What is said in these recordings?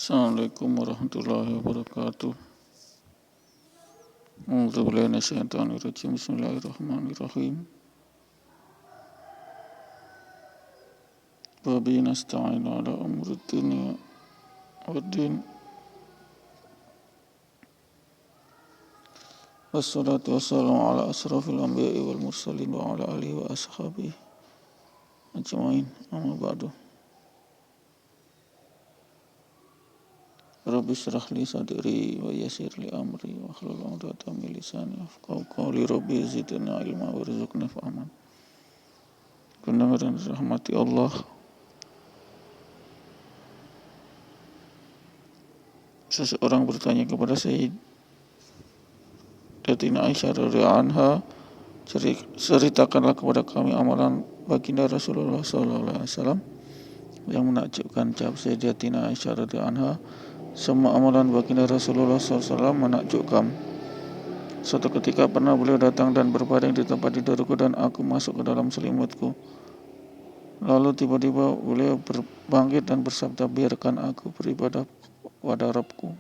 Assalamualaikum warahmatullahi wabarakatuh. A'udzubillahi minasyaitonirrajim. Bismillahirrahmanirrahim. Wa bihi nasta'inu ala umuri dunya waddin. Wassalatu wassalamu ala asrafil anbiya'i wal mursalin wa ala alihi wa ashabihi ajma'in. Amma ba'du. Rabbi shrah li sadri wa yassir li amri wa hlul 'uqdatam min lisani yafqahu qawli. Rabbi zidni ilma warzuqni fahman. Benar-benar rahmati Allah. Seseorang bertanya kepada Sayyidatina Aisyah radhiyallahu anha, ceritakanlah kepada kami amalan baginda Rasulullah SAW yang menakjubkan. Jawab Sayyidatina Aisyah radhiyallahu anha, semua amalan baginda Rasulullah SAW menakjubkan. Suatu ketika pernah beliau datang dan berbaring di tempat tidurku dan aku masuk ke dalam selimutku. Lalu tiba-tiba beliau berbangkit dan bersabda, biarkan aku beribadah pada Rabbku.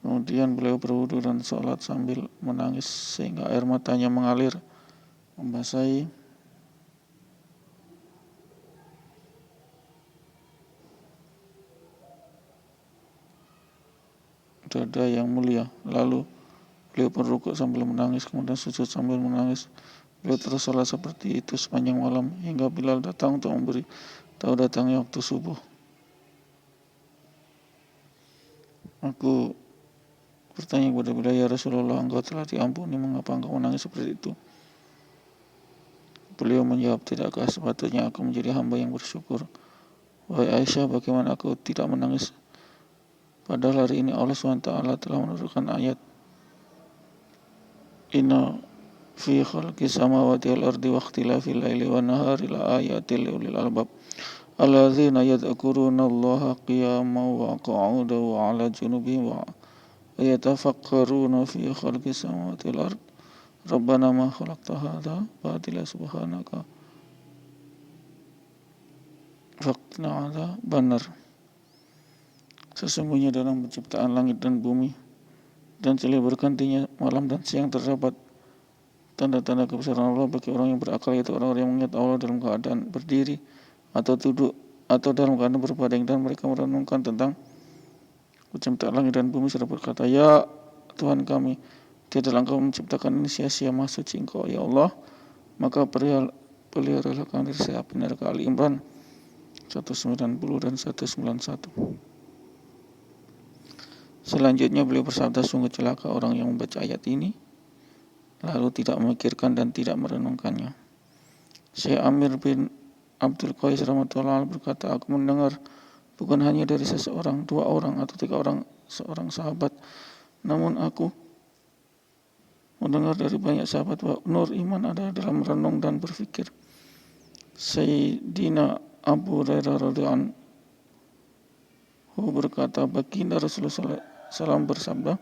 Kemudian beliau berwudu dan sholat sambil menangis sehingga air matanya mengalir membasahi dada yang mulia. Lalu beliau berrukuk sambil menangis, kemudian sujud sambil menangis. Beliau terus sholat seperti itu sepanjang malam hingga Bilal datang untuk memberi tahu datangnya waktu subuh. Aku bertanya kepada beliau, ya Rasulullah, engkau telah diampuni, mengapa engkau menangis seperti itu? Beliau menjawab, tidakkah sepatutnya aku menjadi hamba yang bersyukur? Wahai Aisyah, bagaimana aku tidak menangis? Padahal hari ini Allah SWT telah menurunkan ayat, Inna fi khalqis samawati wal ardi wa ikhtilafil laili wan nahari la ayatil liulil albab alladzina yadhkuruna Allaha qiyaman wa qu'udan wa 'ala junubihim wa yatafakkaruna fi khalqis samawati wal ardi Rabbana ma khalaqta hadza batila subhanaka faqina 'adzaban nar. Sesungguhnya dalam penciptaan langit dan bumi dan silih bergantinya malam dan siang terdapat tanda-tanda kebesaran Allah bagi orang yang berakal, yaitu orang-orang yang mengingat Allah dalam keadaan berdiri atau duduk atau dalam keadaan berbaring, dan mereka merenungkan tentang penciptaan langit dan bumi serta berkata, ya Tuhan kami, tidaklah Engkau menciptakan ini sia-sia, Maha Suci Engkau ya Allah, maka peliharalah kami dari api neraka. Ali Imran 190 dan 191. Selanjutnya beliau bersabda, sungguh celaka orang yang membaca ayat ini lalu tidak memikirkan dan tidak merenungkannya. Syekh Amir bin Abdul Qais rahmatullah berkata, aku mendengar bukan hanya dari seseorang, 2 orang atau 3 orang, seorang sahabat, namun aku mendengar dari banyak sahabat bahwa nur iman ada dalam merenung dan berfikir. Sayyidina Abu Hurairah radhiyallahu anhu berkata, baginda Rasulullah SAW bersabda,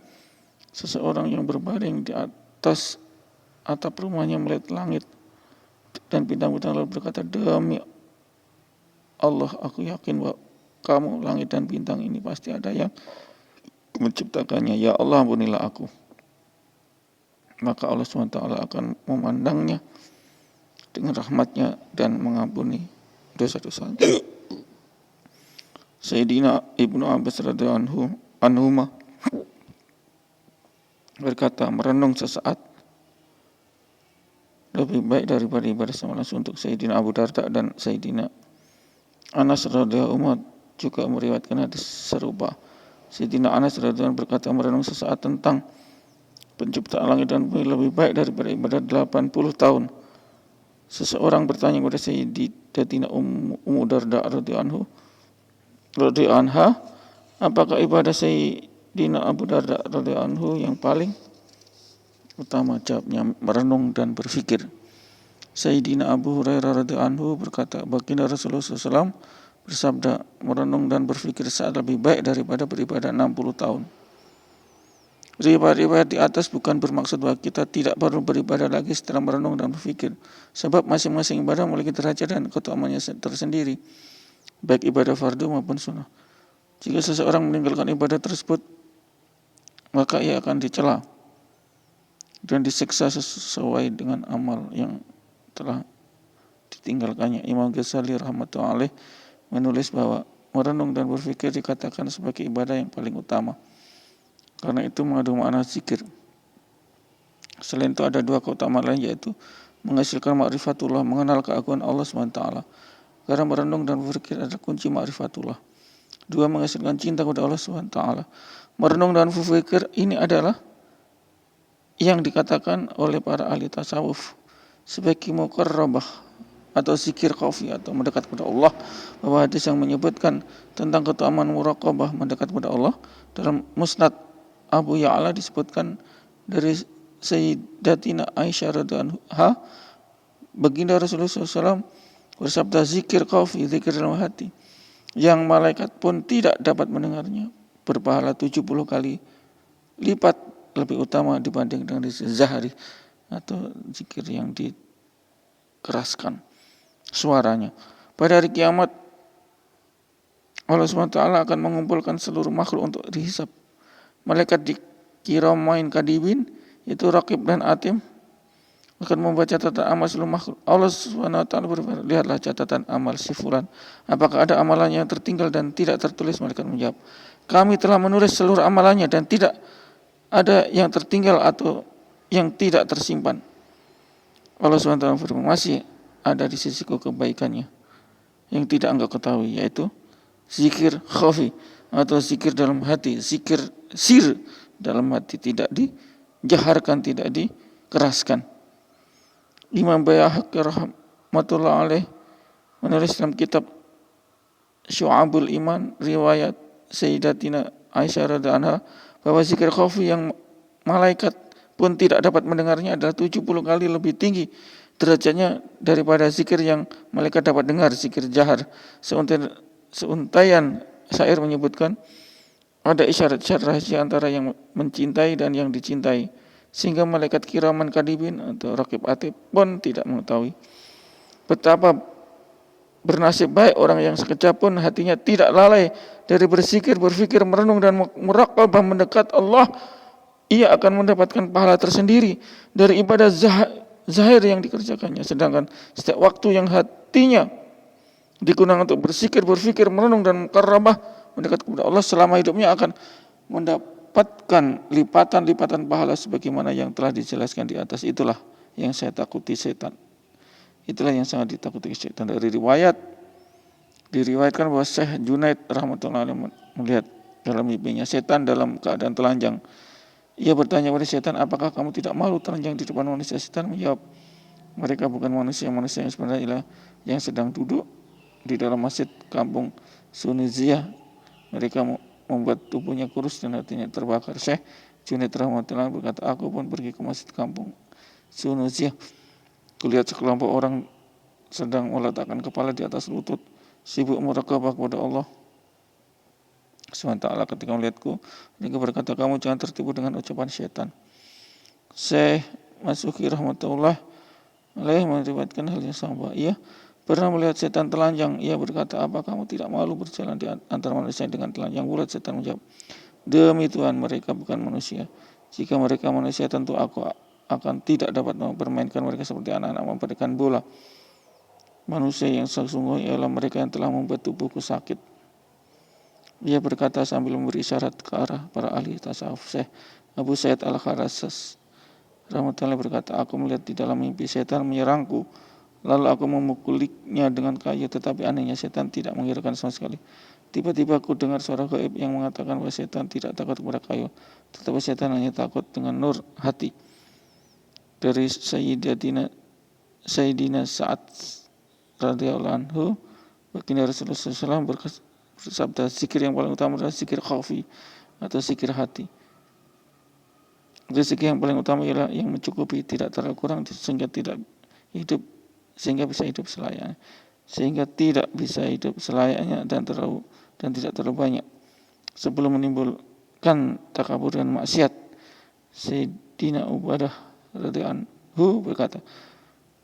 seseorang yang berbaring di atas atap rumahnya melihat langit dan bintang-bintang lalu berkata, demi Allah aku yakin bahwa kamu, langit dan bintang ini pasti ada yang menciptakannya, ya Allah ampunilah aku. Maka Allah SWT akan memandangnya dengan rahmatnya dan mengampuni dosa-dosanya. Sayyidina Ibnu Abbas radhiyallahu anhu berkata, merenung sesaat lebih baik daripada ibadah sama langsung. Untuk Sayyidina Abu Darda dan Sayyidina Anas radhiyallahu anhu juga meriwayatkan hadis serupa. Sayyidina Anas radhiyallahu anhu berkata, merenung sesaat tentang penciptaan langit dan bumi lebih baik daripada ibadah 80 tahun. Seseorang bertanya kepada Sayyidatina Ummu Darda radhiyallahu anha, apakah ibadah Sayyidina Abu Darda radhiyallahu anhu yang paling utama? Jawabnya, merenung dan berfikir. Sayyidina Abu Hurairah radhiyallahu anhu berkata, baginda Rasulullah SAW bersabda, merenung dan berfikir saat lebih baik daripada beribadah 60 tahun. Riwayat-riwayat di atas bukan bermaksud bahwa kita tidak perlu beribadah lagi setelah merenung dan berfikir, sebab masing-masing ibadah memiliki derajat dan keutamaannya tersendiri, baik ibadah fardu maupun sunnah. Jika seseorang meninggalkan ibadah tersebut, maka ia akan dicela dan disiksa sesuai dengan amal yang telah ditinggalkannya. Imam Ghazali rahmatullahi alaih menulis bahwa merenung dan berpikir dikatakan sebagai ibadah yang paling utama. Karena itu mengandung makna zikir. Selain itu ada dua keutamaan lain, yaitu menghasilkan ma'rifatullah, mengenal keagungan Allah SWT. Karena merenung dan berpikir adalah kunci ma'rifatullah. Dua, menghasilkan cinta kepada Allah SWT. Merenung dan berpikir ini adalah yang dikatakan oleh para ahli tasawuf sebagai muqarrabah atau zikir khafi atau mendekat kepada Allah, bahwa hadis yang menyebutkan tentang keutamaan muraqabah mendekat kepada Allah dalam Musnad Abu Ya'la disebutkan dari Sayyidatina Aisyah radhiyallahu anha, baginda Rasulullah SAW bersabda, zikir khafi, zikir dalam hati, yang malaikat pun tidak dapat mendengarnya, berpahala 70 kali lipat lebih utama dibanding dengan zahari atau zikir yang dikeraskan suaranya. Pada hari kiamat Allah SWT akan mengumpulkan seluruh makhluk untuk dihisab. Malaikat dikiramin kadibin, itu Raqib dan Atid, akan membaca catatan amal seluruh makhluk. Allah SWT berfirman, lihatlah catatan amal si fulan, apakah ada amalannya yang tertinggal dan tidak tertulis? Malaikat menjawab, kami telah menulis seluruh amalannya dan tidak ada yang tertinggal atau yang tidak tersimpan. Allah SWT berfirman, masih ada di sisiku kebaikannya yang tidak engkau ketahui, yaitu zikir khafi atau zikir dalam hati, zikir sir dalam hati, tidak dijaharkan, tidak dikeraskan. Imam Bayhaqi rahmatullah alaih menulis dalam kitab Syu'abul Iman riwayat Sayyidatina Aisyah radhiyallahu anha bahwa zikir khafi yang malaikat pun tidak dapat mendengarnya adalah 70 kali lebih tinggi derajatnya daripada zikir yang malaikat dapat dengar, zikir jahar. Seuntaian syair menyebutkan ada isyarat-isyarat rahasia antara yang mencintai dan yang dicintai, sehingga malaikat kiraman kadibin atau Raqib Atid pun tidak mengetahui. Betapa bernasib baik orang yang sekejap pun hatinya tidak lalai dari berzikir, berfikir, merenung dan muraqabah mendekat Allah. Ia akan mendapatkan pahala tersendiri dari ibadah zahir yang dikerjakannya. Sedangkan setiap waktu yang hatinya digunakan untuk berzikir, berfikir, merenung dan muqarrabah mendekat kepada Allah selama hidupnya akan mendapatkan lipatan-lipatan pahala sebagaimana yang telah dijelaskan di atas. Itulah yang saya takuti setan. Itulah yang sangat ditakuti setan. Dari diriwayatkan bahwa Syekh Junaid rahmatullahi alaih melihat dalam mimpinya setan dalam keadaan telanjang. Ia bertanya kepada setan, apakah kamu tidak malu telanjang di depan manusia? Setan menjawab, mereka bukan manusia yang sebenarnya ialah yang sedang duduk di dalam masjid kampung Suniziyah. Mereka membuat tubuhnya kurus dan hatinya terbakar. Syekh Junaid rahmatullahi alaih berkata, aku pun pergi ke masjid kampung Suniziyah. Kulihat sekelompok orang sedang meletakkan kepala di atas lutut, sibuk muraqabah kepada Allah SWT. Ketika melihatku, mereka berkata, kamu jangan tertipu dengan ucapan syaitan. Syekh Masuki rahmatullah alaih meriwayatkan hal yang sama. Ia pernah melihat setan telanjang. Ia berkata, apa kamu tidak malu berjalan di antara manusia dengan telanjang bulat? Setan menjawab, demi Tuhan, mereka bukan manusia. Jika mereka manusia, tentu aku akan tidak dapat mempermainkan mereka seperti anak-anak mempermainkan bola. Manusia yang sesungguhnya ialah mereka yang telah membuat tubuhku sakit. Ia berkata sambil memberi isyarat ke arah para ahli tasawuf. Syekh Abu Said Al-Kharasas rahmatullahi berkata, aku melihat di dalam mimpi setan menyerangku, lalu aku memukulinya dengan kayu, tetapi anehnya setan tidak menghiraukan sama sekali. Tiba-tiba aku dengar suara gaib yang mengatakan bahwa setan tidak takut kepada kayu, tetapi setan hanya takut dengan nur hati. Dari Sayyidina Sa'ad radhiyallahu anhu, baginda Rasulullah SAW bersabda, zikir yang paling utama adalah zikir khafi atau zikir hati. Zikir yang paling utama ialah yang mencukupi, tidak terlalu kurang sehingga bisa hidup selayaknya. Sehingga tidak bisa hidup selayaknya dan tidak terlalu banyak. Sebelum menimbulkan takabur dan maksiat, Sayyidina Ubadah radhiyallahu anhu berkata,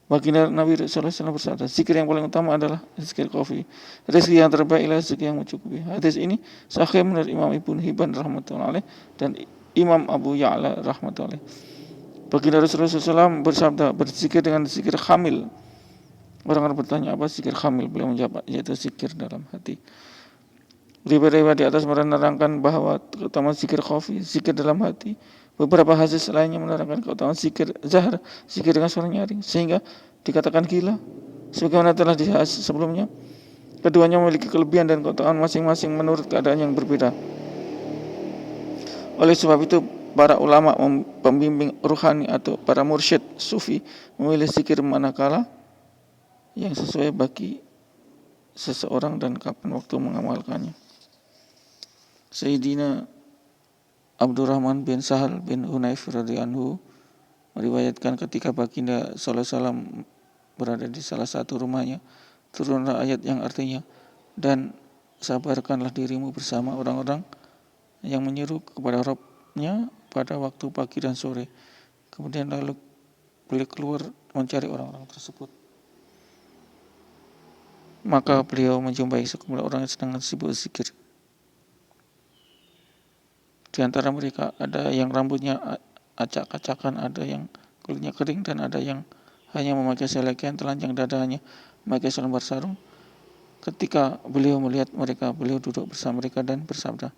Baginda Nabi sallallahu alaihi wasallam bersabda, zikir yang paling utama adalah zikir khafi. Rezeki yang terbaik adalah zikir yang mencukupi. Hadis ini sahih menurut Imam Ibnu Hibban rahmatullahi alaih dan Imam Abu Ya'la rahmatullahi alaih. Baginda Rasulullah SAW bersabda, berzikir dengan zikir khamil. Orang-orang bertanya, apa zikir khamil? Beliau menjawab, yaitu zikir dalam hati. Riwayat di atas menerangkan bahwa keutamaan zikir khafi, zikir dalam hati. Beberapa hadis lainnya menerangkan keutamaan zikir zahar, zikir dengan suara nyaring, sehingga dikatakan gila. Sebagaimana telah dibahas sebelumnya, keduanya memiliki kelebihan dan keutamaan masing-masing menurut keadaan yang berbeda. Oleh sebab itu, para ulama pembimbing ruhani atau para mursyid sufi memilih zikir manakala yang sesuai bagi seseorang dan kapan waktu mengamalkannya. Sayyidina Abdurrahman bin Sahal bin Hunayf radhiyallahu anhu meriwayatkan ketika Baginda sallallahu alaihi wasallam berada di salah satu rumahnya, turunlah ayat yang artinya, dan sabarkanlah dirimu bersama orang-orang yang menyeru kepada Rabb-nya pada waktu pagi dan sore. Kemudian lalu beliau keluar mencari orang-orang tersebut. Maka beliau menjumpai sekumpulan orang yang sedang sibuk zikir. Di antara mereka ada yang rambutnya acak-acakan, ada yang kulitnya kering, dan ada yang hanya memakai selekian telanjang dadanya, memakai selembar sarung. Ketika beliau melihat mereka, beliau duduk bersama mereka dan bersabda,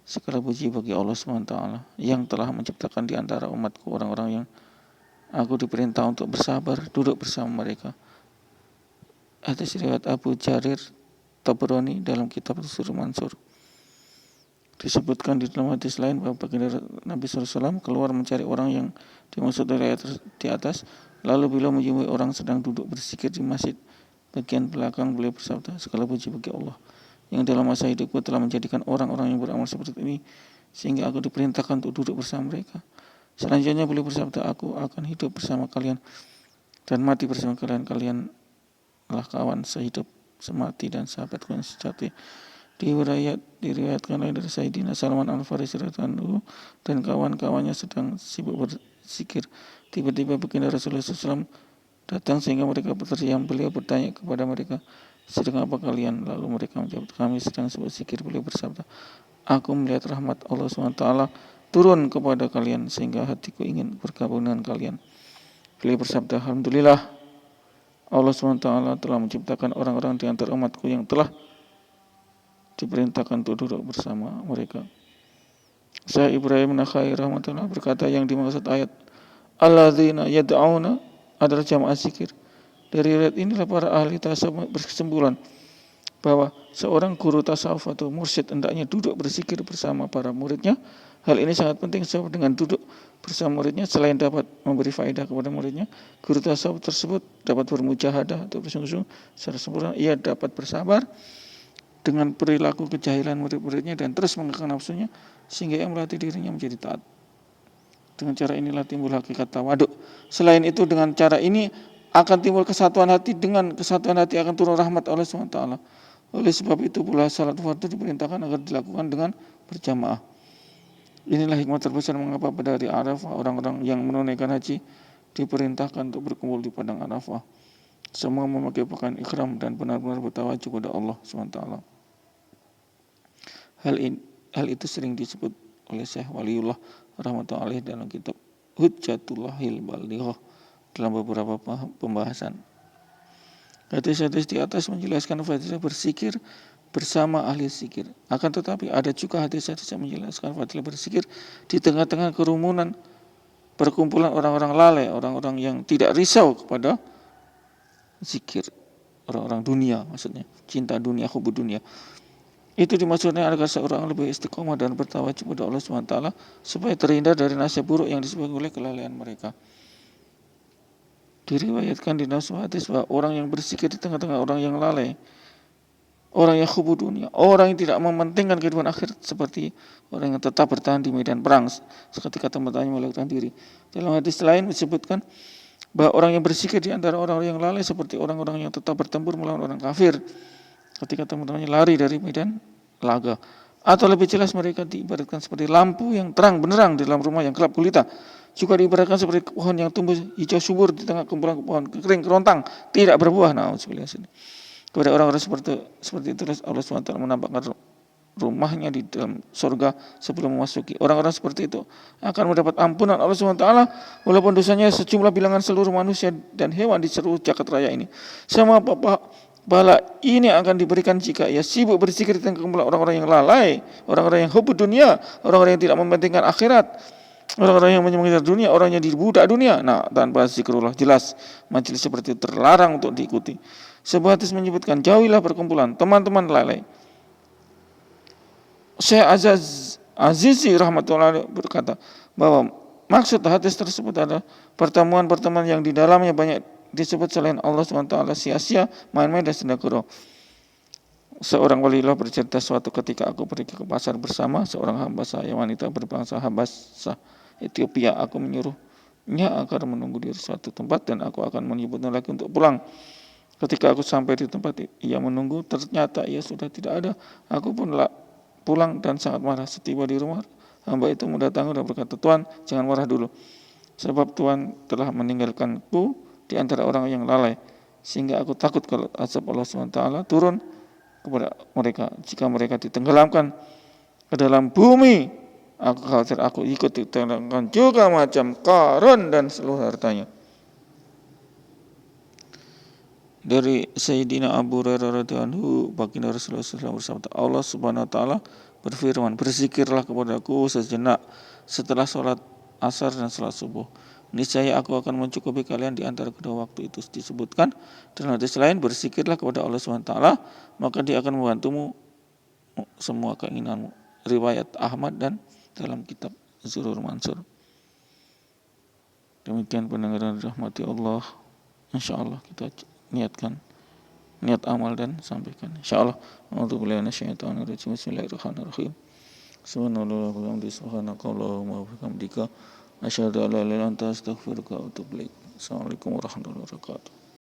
segala puji bagi Allah SWT yang telah menciptakan di antara umatku orang-orang yang aku diperintah untuk bersabar, duduk bersama mereka. Hadis riwayat Abu Jarir Tabrani dalam kitab Tafsir Mansur. Disebutkan di dalam hadis lain bahwa baginda Nabi SAW keluar mencari orang yang dimaksud dari ayat di atas. Lalu beliau menjumpai orang sedang duduk berzikir di masjid. Bagian belakang beliau bersabda, segala puji bagi Allah yang dalam masa hidupku telah menjadikan orang-orang yang beramal seperti ini, sehingga aku diperintahkan untuk duduk bersama mereka. Selanjutnya beliau bersabda, aku akan hidup bersama kalian dan mati bersama kalian. Kalianlah kawan sehidup, semati, dan sahabatku yang sejati. Diriwayatkan lain dari Sayyidina Salman Al-Farisi radhiyallahu dan kawan-kawannya sedang sibuk berzikir. Tiba-tiba baginda Rasulullah SAW datang sehingga mereka berteriak. Beliau bertanya kepada mereka, sedang apa kalian? Lalu mereka menjawab, kami sedang berzikir. Beliau bersabda, aku melihat rahmat Allah SWT turun kepada kalian sehingga hatiku ingin bergabung dengan kalian. Beliau bersabda, alhamdulillah, Allah SWT telah menciptakan orang-orang di antara umatku yang telah diperintahkan untuk duduk bersama mereka. Syekh Ibrahim Nakhai rahmatullah berkata, yang dimaksud ayat alladzina yad'auna adalah jamaah zikir. Dari ayat inilah para ahli tasawuf berkesimpulan bahwa seorang guru tasawuf atau mursyid hendaknya duduk berzikir bersama para muridnya. Hal ini sangat penting sebab dengan duduk bersama muridnya, selain dapat memberi faedah kepada muridnya, guru tasawuf tersebut dapat bermujahadah atau bersungguh-sungguh secara sempurna. Ia dapat bersabar dengan perilaku kejahilan murid-muridnya dan terus mengekang nafsunya sehingga ia melatih dirinya menjadi taat. Dengan cara inilah timbul hakikat tawaduk. Selain itu, dengan cara ini akan timbul kesatuan hati. Dengan kesatuan hati akan turun rahmat Allah SWT. Oleh sebab itu pula salat fardu diperintahkan agar dilakukan dengan berjamaah. Inilah hikmah terbesar mengapa pada hari Arafah orang-orang yang menunaikan haji diperintahkan untuk berkumpul di padang Arafah. Semua memakai pakaian ihram dan benar-benar bertawajuh kepada Allah SWT. Hal itu sering disebut oleh Syekh Waliullah rahmatullahi dalam kitab Hujjatullahil Balighah dalam beberapa pembahasan. Hadis-hadis di atas menjelaskan fadilah berzikir bersama ahli zikir. Akan tetapi ada juga hadis-hadis yang menjelaskan fadilah berzikir di tengah-tengah kerumunan perkumpulan orang-orang lalai, orang-orang yang tidak risau kepada zikir, orang-orang dunia, maksudnya cinta dunia, hubbu dunia. Itu dimaksudnya agar seorang lebih istiqomah dan bertawajuh kepada Allah SWT supaya terhindar dari nasib buruk yang disebabkan oleh kelalaian mereka. Diriwayatkan di dalam hadis bahwa orang yang berzikir di tengah-tengah orang yang lalai, orang yang hubbu dunia, orang yang tidak mementingkan kehidupan akhirat, seperti orang yang tetap bertahan di medan perang seketika teman-temannya melarikan diri. Dalam hadis lain disebutkan bahwa orang yang berzikir di antara orang-orang yang lalai seperti orang-orang yang tetap bertempur melawan orang kafir ketika teman-temannya lari dari medan laga. Atau lebih jelas mereka diibaratkan seperti lampu yang terang benderang di dalam rumah yang gelap gulita juga diibaratkan seperti pohon yang tumbuh hijau subur di tengah kumpulan pohon kering kerontang, tidak berbuah. Nauzubillah. Kepada orang-orang seperti itu Allah SWT menampakkan rumahnya di dalam surga sebelum memasuki. Orang-orang seperti itu akan mendapat ampunan Allah SWT walaupun dosanya sejumlah bilangan seluruh manusia dan hewan di seluruh jagat raya ini. Semua pahala ini akan diberikan jika ia sibuk berzikir di tengah kumpulan orang-orang yang lalai, orang-orang yang hubud dunia, orang-orang yang tidak mementingkan akhirat, orang-orang yang mengejar dunia, orang yang dibudak dunia. Tanpa zikrullah jelas majelis seperti itu terlarang untuk diikuti. Sebuah hadis menyebutkan, jauhilah perkumpulan teman-teman lalai. Syekh Azizi rahmatullahi berkata bahwa maksud hadis tersebut adalah pertemuan-pertemuan yang di dalamnya banyak disebut selain Allah SWT sia-sia, main-main dan sendakuro. Seorang waliullah bercerita suatu ketika aku pergi ke pasar bersama seorang hamba saya wanita berbangsa Habasah Ethiopia. Aku menyuruhnya agar menunggu di suatu tempat dan aku akan menyebutnya lagi untuk pulang. Ketika aku sampai di tempat ia menunggu, ternyata ia sudah tidak ada. Aku pun pulang dan sangat marah. Setiba di rumah, hamba itu mendatangi dan berkata, Tuhan, jangan marah dulu. Sebab Tuhan telah meninggalkanku di antara orang yang lalai. Sehingga aku takut kalau azab Allah SWT turun kepada mereka. Jika mereka ditenggelamkan ke dalam bumi, aku khawatir aku ikut ditenggelamkan juga macam Qarun dan seluruh hartanya. Dari Sayyidina Abu Hurairah radhiyallahu anhu, baginda Rasulullah SAW bersabda, Allah Subhanahu wa taala berfirman, berzikirlah kepadaku sejenak setelah sholat asar dan sholat subuh. Niscaya aku akan mencukupi kalian di antara kedua waktu itu. Disebutkan dalam hadis lain, berzikirlah kepada Allah Subhanahu wa taala, maka Dia akan membantumu semua keinginanmu. Riwayat Ahmad dan dalam kitab Zurur Mansur. Demikian pendengaran rahmati Allah. Insyaallah kita niatkan niat amal dan sampaikan insyaallah. A'udzubillahi minasyaitonir rajim. Bismillahirrahmanirrahim. Subhanallah wa bihamdihi subhanakallahumma wa bihamdika asyhadu an la ilaha illa anta astaghfiruka wa atubu ilaik. Assalamualaikum warahmatullahi wabarakatuh.